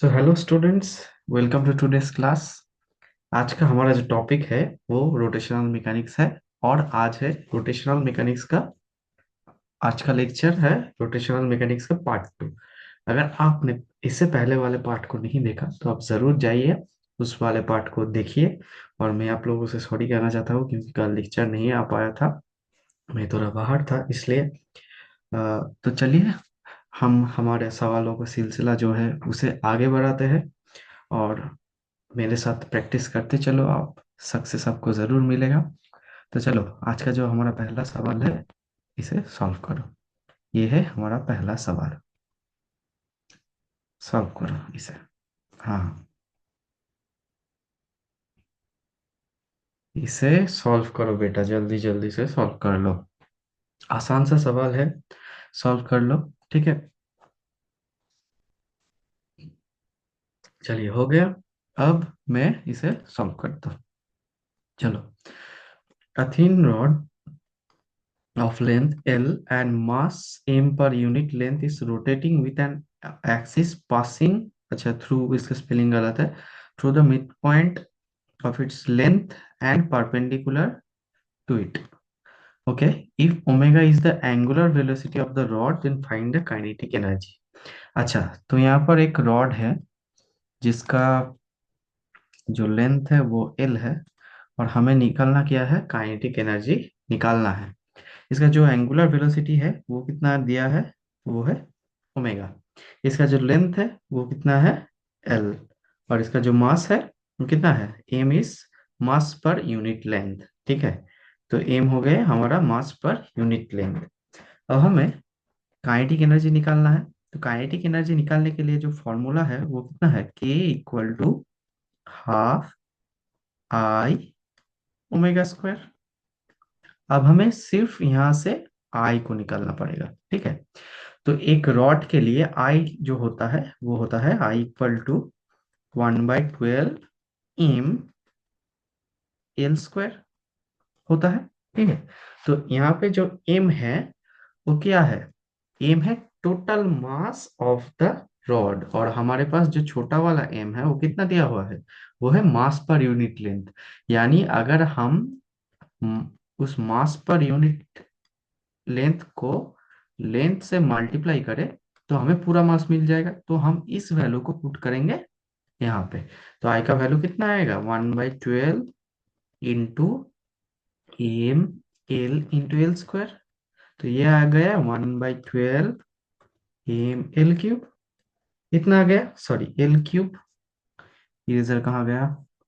So hello students, welcome to today's class. आज का हमारा जो टॉपिक है वो रोटेशनल मैकेनिक्स है। और आज है रोटेशनल मैकेनिक्स का आज का लेक्चर है रोटेशनल मैकेनिक्स का पार्ट 2। अगर आपने इससे पहले वाले पार्ट को नहीं देखा तो आप जरूर जाइए, उस वाले पार्ट को देखिए। और मैं आप लोगों से सॉरी कहना चाहता हूँ क्योंकि कल लेक्चर नहीं आ पाया था, मैं थोड़ा बाहर था इसलिए। तो चलिए हम हमारे सवालों का सिलसिला जो है उसे आगे बढ़ाते हैं। और मेरे साथ प्रैक्टिस करते चलो, आप सक्सेस आपको जरूर मिलेगा। तो चलो, आज का जो हमारा पहला सवाल है इसे सॉल्व करो। ये है हमारा पहला सवाल। सॉल्व करो इसे। हाँ, इसे सॉल्व करो बेटा, जल्दी जल्दी से सॉल्व कर लो। आसान सा सवाल है, सॉल्व कर लो। ठीक है, चलिए हो गया। अब मैं इसे सॉल्व करता हूँ। चलो, a thin rod of length L and mass m per unit length is rotating with an axis passing, अच्छा through, इसका स्पेलिंग गलत है, through the midpoint of its length and perpendicular to it. Okay, if omega is the angular velocity of the rod then find the kinetic energy. अच्छा, तो यहाँ पर एक rod है जिसका जो लेंथ है वो एल है, और हमें निकालना क्या है, काइनेटिक एनर्जी निकालना है। इसका जो एंगुलर वेलोसिटी है वो कितना दिया है, वो है ओमेगा। इसका जो लेंथ है वो कितना है, एल। और इसका जो मास है वो कितना है, M is mass per unit length. ठीक है, तो एम हो गए हमारा मास पर यूनिट लेंथ। अब हमें काइनेटिक एनर्जी निकालना है। तो काइनेटिक एनर्जी निकालने के लिए जो फॉर्मूला है वो कितना है, के equal to half I omega square. अब हमें सिर्फ यहाँ से आई को निकालना पड़ेगा। ठीक है, तो एक रॉड के लिए आई जो होता है वो होता है I equal to 1/12 M L square होता है। ठीक है, तो यहाँ पे जो एम है वो क्या है, एम है total mass of the rod. और हमारे पास जो छोटा वाला एम है वो कितना दिया हुआ है, वो है मास पर यूनिट लेंथ। यानी अगर हम उस मास पर यूनिट लेंथ को लेंथ से मल्टीप्लाई करें तो हमें पूरा मास मिल जाएगा। तो हम इस वैल्यू को पुट करेंगे यहाँ पे। तो आई का वैल्यू कितना आएगा, 1/12 into M L into L square. तो ये आ गया 1/12 एम एल क्यूब। इतना आ गया, सॉरी एल क्यूब। इरेजर कहाँ गया,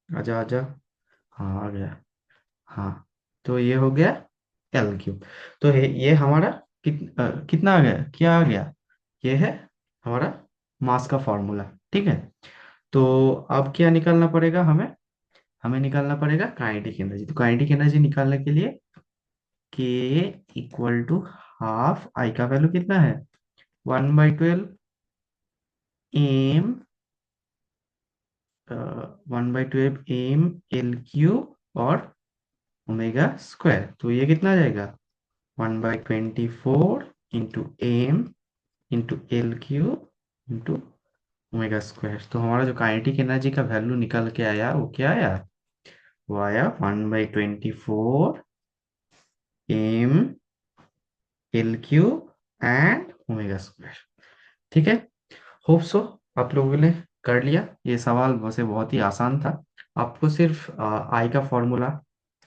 आजा आजा। हाँ आ गया। हाँ, तो ये हो गया एल क्यूब। तो ये हमारा कितना आ गया, क्या आ गया, ये है हमारा मास का फॉर्मूला। ठीक है, तो अब क्या निकालना पड़ेगा हमें, हमें निकालना पड़ेगा काइनेटिक एनर्जी। तो काइनेटिक एनर्जी निकालने के लिए के इक्वल टू हाफ आई का वैल्यू कितना है, 1/12 एम 1/12 एम एल क्यूब और ओमेगा स्क्वायर। तो ये कितना आ जाएगा, 1/24 into M into L cube into omega square. तो हमारा जो काइनेटिक एनर्जी का वैल्यू निकल के आया वो क्या आया, वो आया 1/24 M L cube and omega square. ठीक है, होप सो आप लोगों ने कर लिया। ये सवाल वैसे बहुत ही आसान था। आपको सिर्फ आई का फॉर्मूला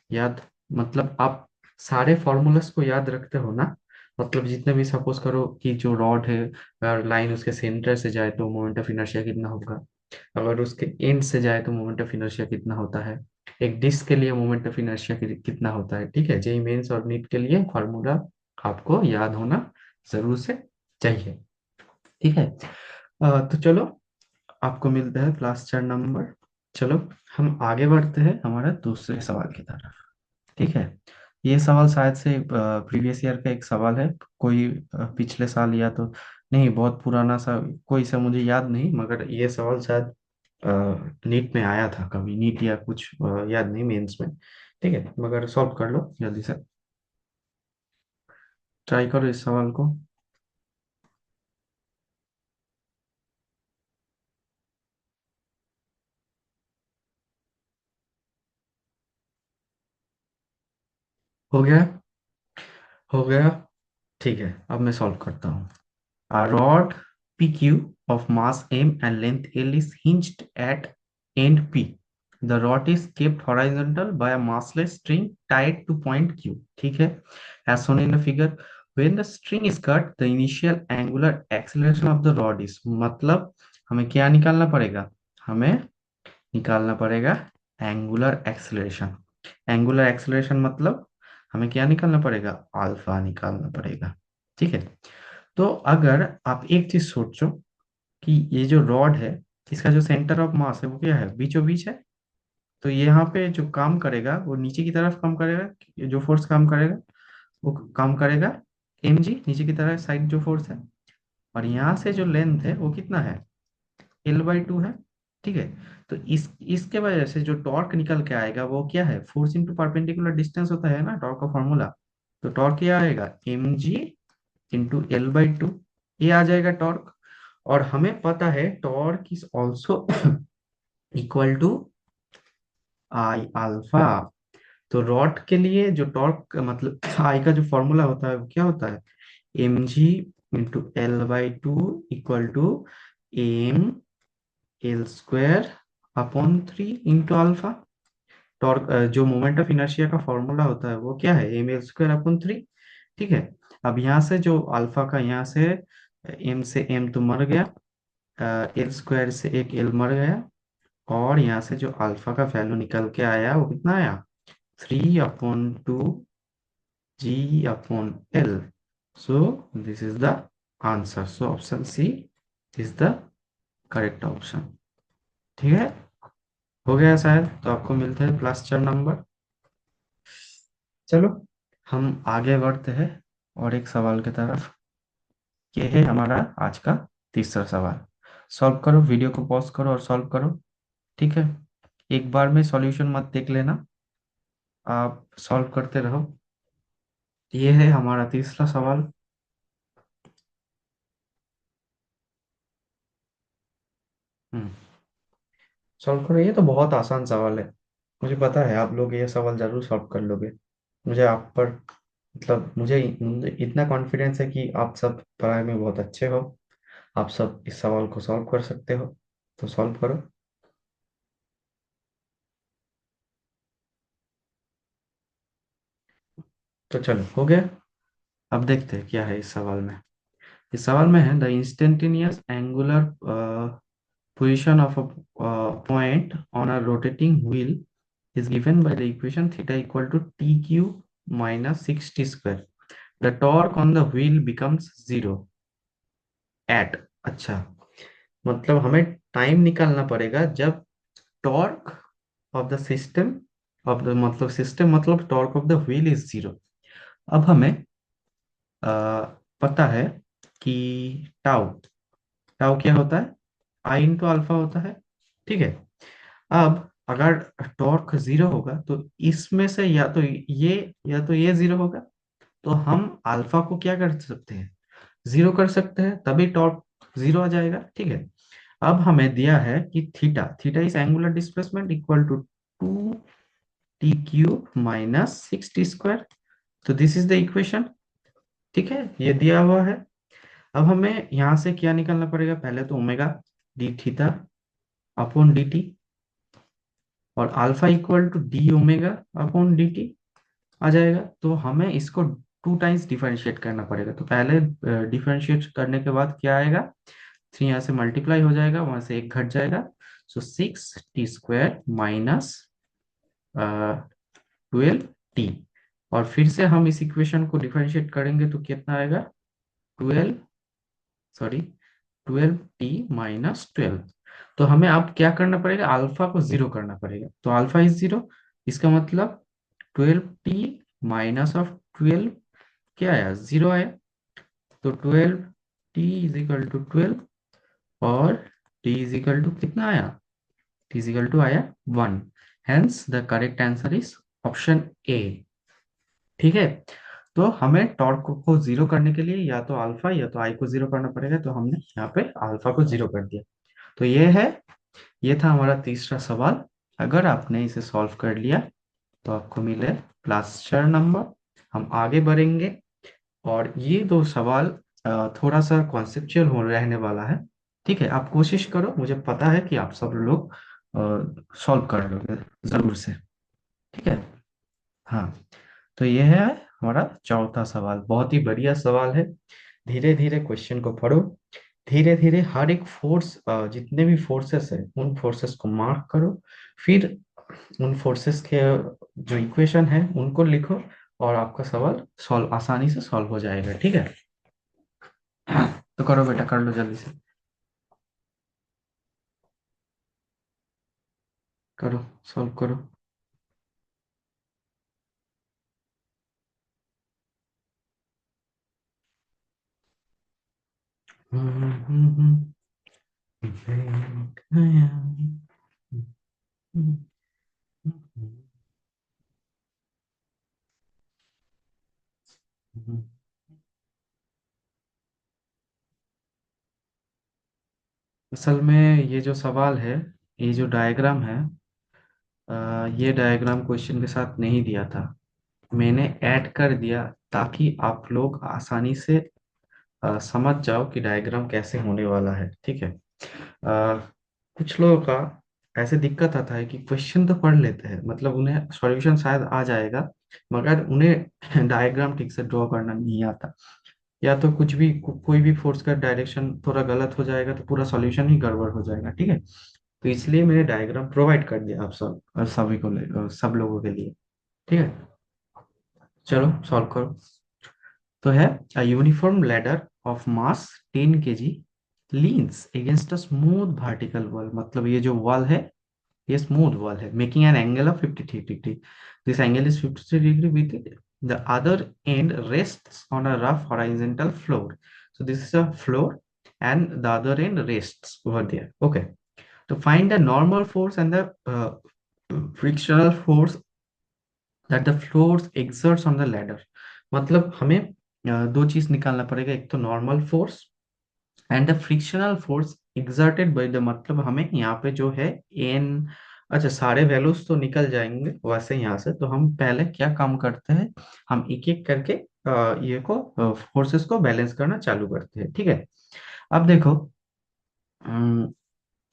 याद, मतलब आप सारे फॉर्मूलास को याद रखते हो ना। मतलब जितने भी, सपोज करो कि जो रॉड है, अगर लाइन उसके सेंटर से जाए तो मोमेंट ऑफ इनर्शिया कितना होगा, अगर उसके एंड से जाए तो मोमेंट ऑफ इनर्शिया कितना होता है, एक डिस्क के लिए मोमेंट ऑफ इनर्शिया कितना होता है। ठीक है, जेई मेंस और नीट के लिए फॉर्मूला आपको याद होना जरूर से चाहिए। ठीक है, तो चलो, आपको मिलता है क्लास 4 नंबर। चलो, हम आगे बढ़ते हैं हमारा दूसरे सवाल की तरफ। ठीक है, ये सवाल शायद से प्रीवियस ईयर का एक सवाल है, कोई पिछले साल या तो नहीं, बहुत पुराना सा कोई सा मुझे याद नहीं, मगर ये सवाल शायद नीट में आया था कभी, नीट या कुछ याद नहीं, मेंस में। ठीक है, मगर सॉल्व कर लो जल्दी से, ट्राई करो इस सवाल को। हो गया? हो गया। ठीक है, अब मैं सॉल्व करता हूँ। A rod PQ of mass M and length L is hinged at end P. The rod is kept horizontal by a massless string tied to point Q. ठीक है? As shown in the figure, when the string is cut, the initial angular acceleration of the rod is, मतलब हमें क्या निकालना पड़ेगा? हमें निकालना पड़ेगा एंगुलर एक्सेलरेशन। एंगुलर एक्सेलरेशन मतलब हमें क्या निकालना पड़ेगा? अल्फा निकालना पड़ेगा। ठीक है? तो अगर आप एक चीज सोचो कि ये जो रॉड है, इसका जो सेंटर ऑफ मास है वो क्या है? बीचों बीच है। तो यहाँ पे जो काम करेगा वो नीचे की तरफ काम करेगा। ये जो फोर्स काम करेगा वो काम करेगा एम जी, नीचे की तरफ साइड जो फोर्स है। और यहाँ से जो लेंथ है वो कितना है? L/2 है। ठीक है? तो इसके वजह से जो टॉर्क निकल के आएगा वो क्या है? फोर्स इंटू परपेंडिकुलर डिस्टेंस होता है ना टॉर्क का फॉर्मूला। तो टॉर्क क्या आएगा? mg into L/2। ये आ जाएगा टॉर्क। और हमें पता है torque is also equal to I alpha. तो रॉड के लिए जो टॉर्क मतलब आई का जो फॉर्मूला होता है वो क्या होता है? mg into L/2 equal to M L square upon 3 into alpha. Torque जो मोमेंट ऑफ इनर्शिया का फॉर्मूला होता है वो क्या है? M L square upon 3। ठीक है? अब यहाँ से जो अल्फा का यहाँ से एम से एम तो मर गया, एल स्क्वायर से एक एल मर गया। और यहाँ से जो अल्फा का वैल्यू निकल के आया वो कितना आया? 3/2 G upon L. So this is the answer. So option C is the correct option. ठीक है? हो गया शायद। तो आपको मिलते हैं +4 नंबर। चलो, हम आगे बढ़ते हैं और एक सवाल की तरफ। ये है हमारा आज का तीसरा सवाल। सॉल्व करो, वीडियो को पॉज करो और सॉल्व करो। ठीक है? एक बार में सॉल्यूशन मत देख लेना, आप सॉल्व करते रहो। ये है हमारा तीसरा सवाल। हम्म सॉल्व करो। ये तो बहुत आसान सवाल है। मुझे पता है आप लोग ये सवाल जरूर सॉल्व कर लोगे। मुझे आप पर मतलब मुझे इतना कॉन्फिडेंस है कि आप सब पढ़ाई में बहुत अच्छे हो। आप सब इस सवाल को सॉल्व कर सकते हो। तो सॉल्व करो। तो चलो, हो गया। अब देखते हैं क्या है इस सवाल में। इस सवाल में है the instantaneous angular position of a point on a rotating wheel is given by the equation theta equal to tq minus 6t square. The torque on the wheel becomes zero at, अच्छा, मतलब हमें time निकालना पड़ेगा जब torque of the system of the मतलब system मतलब torque of the wheel is zero. अब हमें अ, पता है कि टाउ टाउ क्या होता है? आई इंटू अल्फा होता है। ठीक है? अब अगर टॉर्क जीरो होगा तो इसमें से या तो ये जीरो होगा। तो हम अल्फा को क्या कर सकते हैं? जीरो कर सकते हैं, तभी टॉर्क जीरो आ जाएगा। ठीक है? अब हमें दिया है कि theta theta is angular displacement equal to 2t³ - 6t²। तो दिस इज द इक्वेशन। ठीक है? ये दिया हुआ है। अब हमें यहाँ से क्या निकालना पड़ेगा? पहले तो omega D theta upon D T, और alpha equal to D omega upon D T आ जाएगा। तो हमें इसको 2 टाइम्स डिफरेंशिएट करना पड़ेगा। तो पहले डिफरेंशिएट करने के बाद क्या आएगा? 3 यहाँ से मल्टीप्लाई हो जाएगा, वहां से एक घट जाएगा। सो 6t² - 12t। और फिर से हम इस इक्वेशन को डिफरेंशिएट करेंगे तो कितना आएगा? 12, सॉरी, 12t - 12। तो हमें अब क्या करना पड़ेगा? अल्फा को जीरो करना पड़ेगा। तो अल्फा इज जीरो, इसका मतलब 12t - 12 क्या आया? जीरो आया। तो 12t = 12, और t = कितना आया? t आया 1। Hence the correct answer is option A. ठीक है? तो हमें टॉर्क को जीरो करने के लिए या तो अल्फा या तो आई को जीरो करना पड़ेगा। तो हमने यहाँ पे अल्फा को जीरो कर दिया। तो ये था हमारा तीसरा सवाल। अगर आपने इसे सॉल्व कर लिया तो आपको मिले +4 नंबर। हम आगे बढ़ेंगे, और ये दो सवाल थोड़ा सा कॉन्सेप्चुअल हो रहने वाला है। ठीक है, आप कोशिश करो, मुझे पता है कि आप सब लोग सॉल्व कर लोगे जरूर से। ठीक है। हाँ, तो ये है हमारा चौथा सवाल, बहुत ही बढ़िया सवाल है। धीरे धीरे क्वेश्चन को पढ़ो, धीरे धीरे हर एक फोर्स, जितने भी फोर्सेस है उन फोर्सेस को मार्क करो, फिर उन फोर्सेस के जो इक्वेशन है उनको लिखो, और आपका सवाल सॉल्व आसानी से सॉल्व हो जाएगा। ठीक है। तो करो बेटा, कर लो जल्दी से, करो, सॉल्व करो। असल में ये जो सवाल है, ये जो डायग्राम है, ये डायग्राम क्वेश्चन के साथ नहीं दिया था, मैंने ऐड कर दिया ताकि आप लोग आसानी से समझ जाओ कि डायग्राम कैसे होने वाला है। ठीक है। कुछ लोगों का ऐसे दिक्कत आता है कि क्वेश्चन तो पढ़ लेते हैं, मतलब उन्हें सॉल्यूशन शायद आ जाएगा, मगर उन्हें डायग्राम ठीक से ड्रॉ करना नहीं आता, या तो कुछ भी कोई भी फोर्स का डायरेक्शन थोड़ा गलत हो जाएगा तो पूरा सॉल्यूशन ही गड़बड़ हो जाएगा। ठीक है, तो इसलिए मैंने डायग्राम प्रोवाइड कर दिया आप सब सभी को सब लोगों के लिए। ठीक है, चलो सॉल्व करो। तो है, a uniform ladder of mass 10 kg leans against a smooth vertical wall, मतलब ये जो वॉल है ये स्मूथ वॉल है, making an angle of 53 degree, this angle is 53 degree with the other end rests on a rough horizontal floor, so this is a floor and the other end rests over there. Okay, to find the normal force and the frictional force that the floor exerts on the ladder, मतलब हमें दो चीज निकालना पड़ेगा, एक तो normal force and the frictional force exerted by the, मतलब हमें यहाँ पे जो है एन, अच्छा सारे वैल्यूज तो निकल जाएंगे वैसे यहाँ से, तो हम पहले क्या काम करते हैं, हम एक एक करके ये को फोर्सेस को बैलेंस करना चालू करते हैं। ठीक है, अब देखो,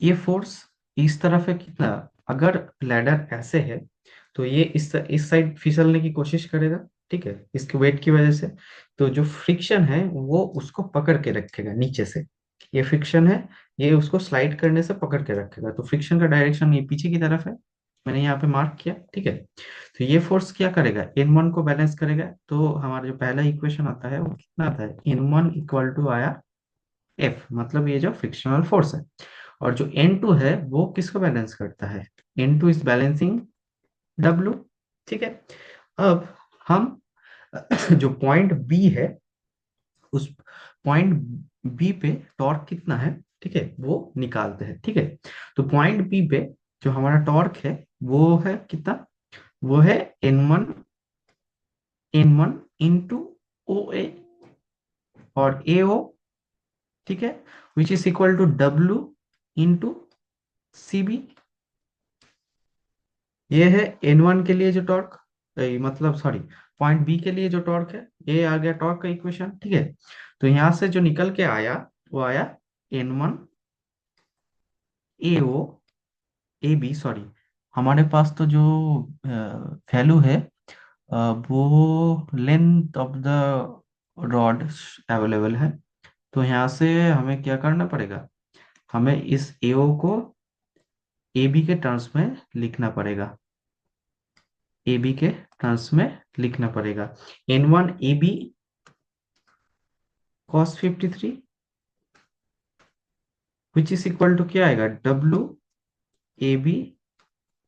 ये फोर्स इस तरफ है कितना, अगर लैडर ऐसे है तो ये इस साइड फिसलने की कोशिश करेगा। ठीक है, इसके वेट की वजह से, तो जो फ्रिक्शन है वो उसको पकड़ के रखेगा नीचे से, ये फ्रिक्शन है, ये उसको स्लाइड करने से पकड़ के रखेगा, तो फ्रिक्शन का डायरेक्शन ये पीछे की तरफ है, मैंने यहाँ पे मार्क किया। ठीक है, तो ये फोर्स क्या करेगा, एन वन को बैलेंस करेगा, तो हमारा जो पहला इक्वेशन आता है वो कितना आता है, एन वन इक्वल टू आया एफ, मतलब ये जो फ्रिक्शनल फोर्स है, और जो N2 है वो किसको बैलेंस करता है, N2 इज बैलेंसिंग W। ठीक है, अब हम जो पॉइंट बी है, उस पॉइंट बी पे टॉर्क कितना है, ठीक है, वो निकालते हैं। ठीक है, तो पॉइंट बी पे जो हमारा टॉर्क है वो है कितना, वो है N1 इंटू ओ ए, और ए ओ, ठीक है, which is equal to W into C B. ये है N1 के लिए जो टॉर्क, मतलब सॉरी, पॉइंट बी के लिए जो टॉर्क है, ये आ गया टॉर्क का इक्वेशन। ठीक है, तो यहां से जो निकल के आया वो आया N1 A O A B, sorry, हमारे पास तो जो वैल्यू है वो length of the rod available है, तो यहाँ से हमें क्या करना पड़ेगा, हमें इस एओ को ए बी के टर्म्स में लिखना पड़ेगा, ए बी के टर्म्स में लिखना पड़ेगा, N1 A B cos 53, which is equal to क्या आएगा, W A B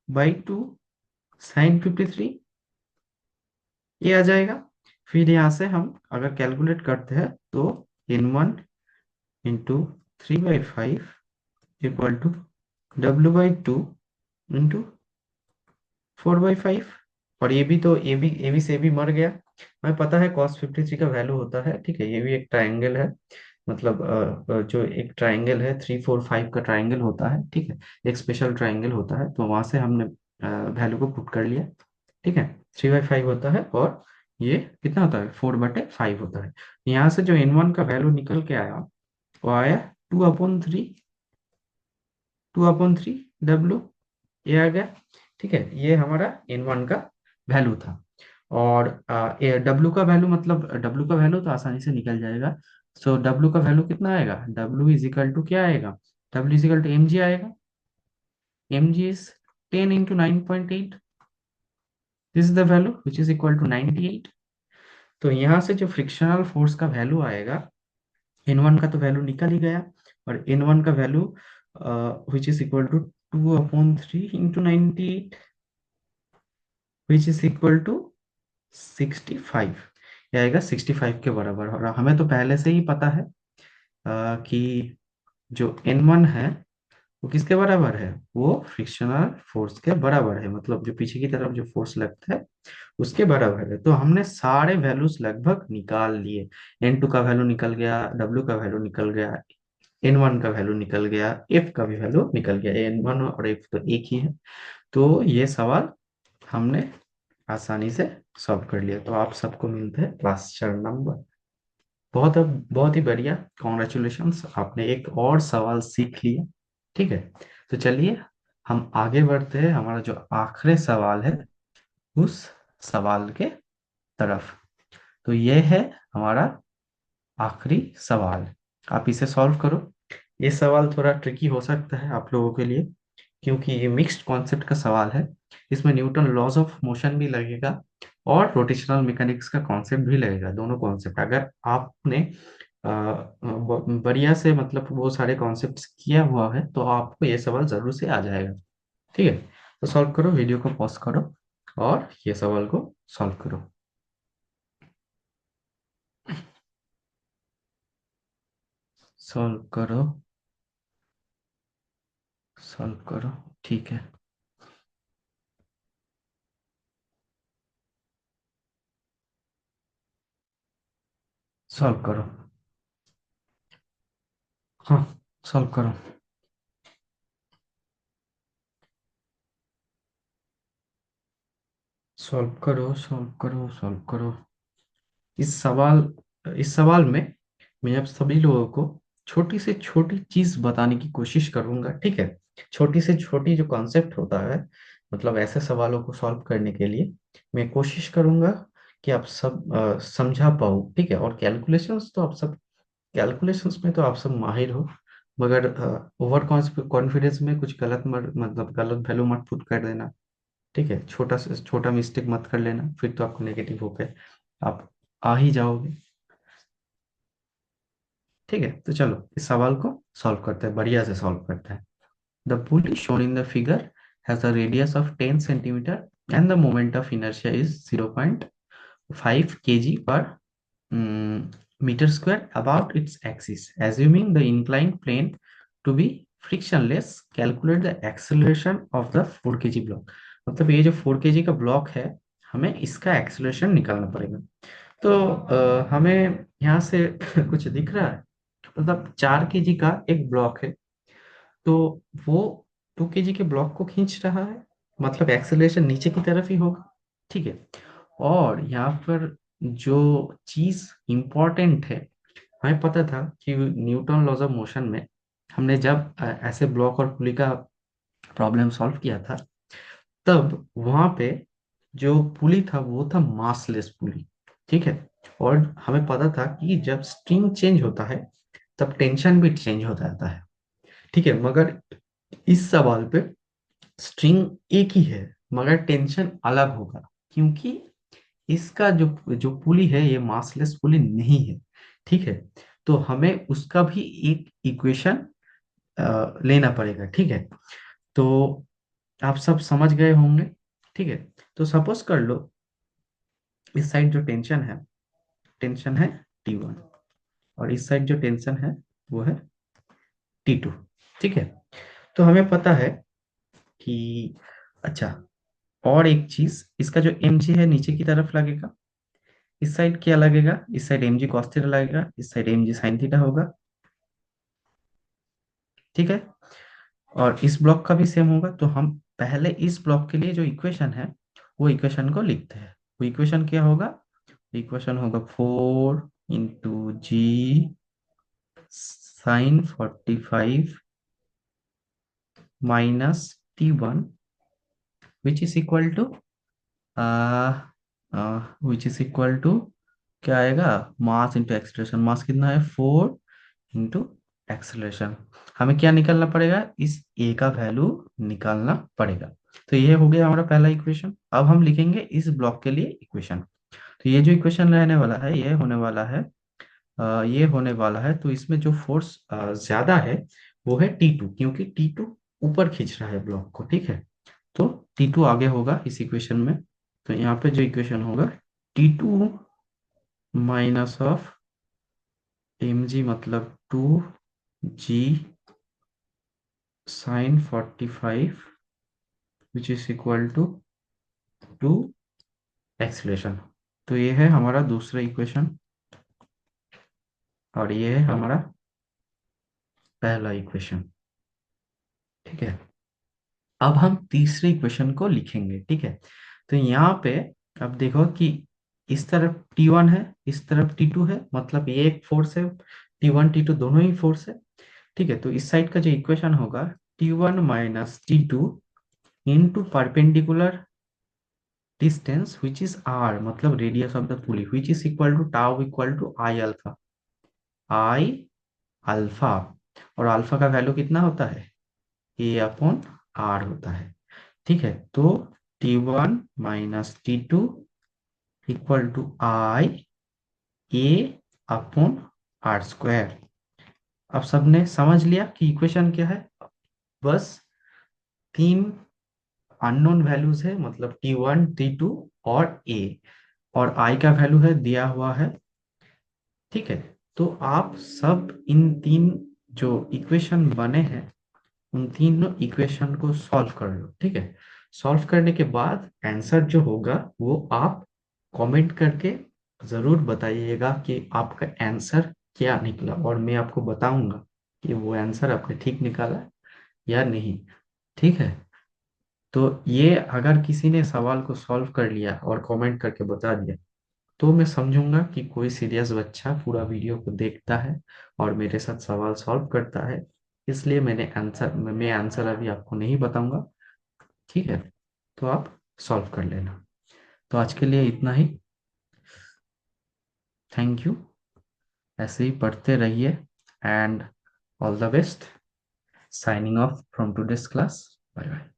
by 2 sine 53, ये आ जाएगा। फिर यहाँ से हम अगर कैलकुलेट करते हैं तो N1 into 3/5 equal to W/2 into 4/5, और ये भी तो ए बी से भी मर गया, हमें पता है cos 53 का वैल्यू होता है। ठीक है, ये भी एक ट्राइंगल है, मतलब जो एक ट्राइंगल है 3 4 5 का ट्राइंगल होता है। ठीक है, एक स्पेशल ट्राइंगल होता है, तो वहां से हमने वैल्यू को पुट कर लिया। ठीक है, 3/5 होता है, और ये कितना होता है, 4/5 होता है। यहाँ से जो N1 का वैल्यू निकल के आया, वो आया 2/3, 2/3 W, ये आ गया। ठीक है, ये हमारा N1 का वैल्यू था। और ये W का वैल्यू, मतलब W का वैल्यू तो आसानी से निकल जाएगा। सो W का वैल्यू कितना आएगा, W इज इक्वल टू क्या आएगा, W is equal to mg आएगा। mg is 10 × 9.8, this is the value which is equal to 98। तो यहाँ से जो फ्रिक्शनल फोर्स का वैल्यू आएगा, N1 का तो वैल्यू निकल ही गया, और N1 का value which is equal to 2/3 × 98, which is equal to 65। यह आएगा 65 के बराबर। और हमें तो पहले से ही पता है कि जो N1 है वो किसके बराबर है, वो फ्रिक्शनल फोर्स के बराबर है, मतलब जो पीछे की तरफ जो फोर्स लगता है उसके बराबर है। तो हमने सारे वैल्यूज लगभग निकाल लिए। N2 का वैल्यू निकल गया, W का वैल्यू निकल गया, N1 का वैल्यू निकल गया, F का भी वैल्यू निकल गया। N1 और F तो एक ही है। तो ये सवाल हमने आसानी से सॉल्व कर लिया। तो आप सबको मिलते हैं क्लास 4 नंबर। बहुत बहुत ही बढ़िया, कॉन्ग्रेचुलेशंस, आपने एक और सवाल सीख लिया। ठीक है, तो चलिए हम आगे बढ़ते हैं हमारा जो आखिरी सवाल है उस सवाल के तरफ। तो ये है हमारा आखिरी सवाल, आप इसे सॉल्व करो। ये सवाल थोड़ा ट्रिकी हो सकता है आप लोगों के लिए, क्योंकि ये मिक्स्ड कॉन्सेप्ट का सवाल है। इसमें न्यूटन लॉज ऑफ मोशन भी लगेगा और रोटेशनल मैकेनिक्स का कॉन्सेप्ट भी लगेगा। दोनों कॉन्सेप्ट अगर आपने बढ़िया से, मतलब वो सारे कॉन्सेप्ट्स किया हुआ है, तो आपको ये सवाल जरूर से आ जाएगा। ठीक है, तो सॉल्व करो, वीडियो को पॉज करो और ये सवाल को सॉल्व करो। सॉल्व करो, सॉल्व करो। ठीक है, सॉल्व करो। हाँ, सॉल्व करो। सॉल्व करो, सॉल्व करो, सॉल्व करो। इस सवाल इस सवाल में मैं अब सभी लोगों को छोटी से छोटी चीज बताने की कोशिश करूंगा। ठीक है, छोटी से छोटी जो कॉन्सेप्ट होता है, मतलब ऐसे सवालों को सॉल्व करने के लिए मैं कोशिश करूंगा कि आप सब समझा पाओ। ठीक है, और कैलकुलेशंस तो आप सब, कैलकुलेशंस में तो आप सब माहिर हो, मगर ओवर कॉन्फिडेंस में कुछ गलत मतलब गलत वैल्यू मत पुट कर देना। ठीक है, छोटा से छोटा मिस्टेक मत कर लेना, फिर तो आपको नेगेटिव होकर आप आ ही जाओगे। ठीक है, तो चलो इस सवाल को सॉल्व करते हैं, बढ़िया से सॉल्व करते हैं। The pulley shown in the figure has a radius of 10 centimeter and the moment of inertia is 0.5 kg per meter square about its axis. Assuming the inclined plane to be frictionless, calculate the acceleration of the 4 kg block. मतलब ये जो 4 kg का block है, हमें इसका acceleration निकालना पड़ेगा। तो हमें यहाँ से कुछ दिख रहा है, मतलब 4 kg का एक ब्लॉक है, तो वो 2 kg के ब्लॉक को खींच रहा है, मतलब एक्सेलरेशन नीचे की तरफ ही होगा। ठीक है, और यहाँ पर जो चीज इंपॉर्टेंट है, हमें पता था कि न्यूटन लॉज ऑफ मोशन में हमने जब ऐसे ब्लॉक और पुली का प्रॉब्लम सॉल्व किया था, तब वहां पे जो पुली था वो था मासलेस पुली। ठीक है, और हमें पता था कि जब स्ट्रिंग चेंज होता है तब टेंशन भी चेंज हो जाता है। ठीक है, मगर इस सवाल पे स्ट्रिंग एक ही है मगर टेंशन अलग होगा, क्योंकि इसका जो जो पुली है ये मासलेस पुली नहीं है। ठीक है, तो हमें उसका भी एक इक्वेशन लेना पड़ेगा। ठीक है, तो आप सब समझ गए होंगे। ठीक है, तो सपोज कर लो इस साइड जो टेंशन है T1, और इस साइड जो टेंशन है वो है T2। ठीक है, तो हमें पता है कि, अच्छा, और एक चीज, इसका जो mg है नीचे की तरफ लगेगा, इस साइड क्या लगेगा, इस साइड mg cos थीटा लगेगा, इस साइड mg sin थीटा होगा। ठीक है, और इस ब्लॉक का भी सेम होगा। तो हम पहले इस ब्लॉक के लिए जो इक्वेशन है वो इक्वेशन को लिखते हैं। वो इक्वेशन क्या होगा, इक्वेशन होगा 4 × g sin 45 -t1 which is equal to which is equal to क्या आएगा, मास इंटू एक्सलेशन। मास कितना है, 4 × एक्सलेशन। हमें क्या निकालना पड़ेगा, इस ए का वैल्यू निकालना पड़ेगा। तो ये हो गया हमारा पहला इक्वेशन। अब हम लिखेंगे इस ब्लॉक के लिए इक्वेशन। तो ये जो इक्वेशन रहने वाला है, ये होने वाला है ये होने वाला है, तो इसमें जो फोर्स ज्यादा है वो है T2, क्योंकि T2 ऊपर खींच रहा है ब्लॉक को, ठीक है। तो T2 आगे होगा इस इक्वेशन में। तो यहाँ पे जो इक्वेशन होगा, T2 माइनस ऑफ mg मतलब 2g sin 45 which is equal to acceleration. तो ये है हमारा दूसरा इक्वेशन और ये है हमारा पहला इक्वेशन, ठीक है। अब हम तीसरे इक्वेशन को लिखेंगे, ठीक है। तो यहाँ पे अब देखो कि इस तरफ T1 है, इस तरफ T2 है, मतलब ये एक फोर्स है, T1 T2 दोनों ही फोर्स है, ठीक है। तो इस साइड का जो इक्वेशन होगा, T1 minus T2 into perpendicular distance which is R, मतलब radius of the pulley, which is equal to tau equal to I alpha. और अल्फा का वैल्यू कितना होता है, A/R होता है, ठीक है। तो T1 minus T2 equal to IA/R²। अब सबने समझ लिया कि इक्वेशन क्या है। बस तीन अननोन वैल्यूज है, मतलब T1 T2 और A, और I का वैल्यू है दिया हुआ है, ठीक है। तो आप सब इन तीन जो इक्वेशन बने हैं, उन तीनों इक्वेशन को सॉल्व कर लो, ठीक है। सॉल्व करने के बाद आंसर जो होगा वो आप कमेंट करके जरूर बताइएगा कि आपका आंसर क्या निकला, और मैं आपको बताऊंगा कि वो आंसर आपने ठीक निकाला या नहीं, ठीक है। तो ये अगर किसी ने सवाल को सॉल्व कर लिया और कमेंट करके बता दिया, तो मैं समझूंगा कि कोई सीरियस बच्चा पूरा वीडियो को देखता है और मेरे साथ सवाल सॉल्व करता है। इसलिए मैं आंसर अभी आपको नहीं बताऊंगा, ठीक है। तो आप सॉल्व कर लेना। तो आज के लिए इतना ही। Thank you. ऐसे ही पढ़ते रहिए and all the best. Signing off from today's class. Bye bye.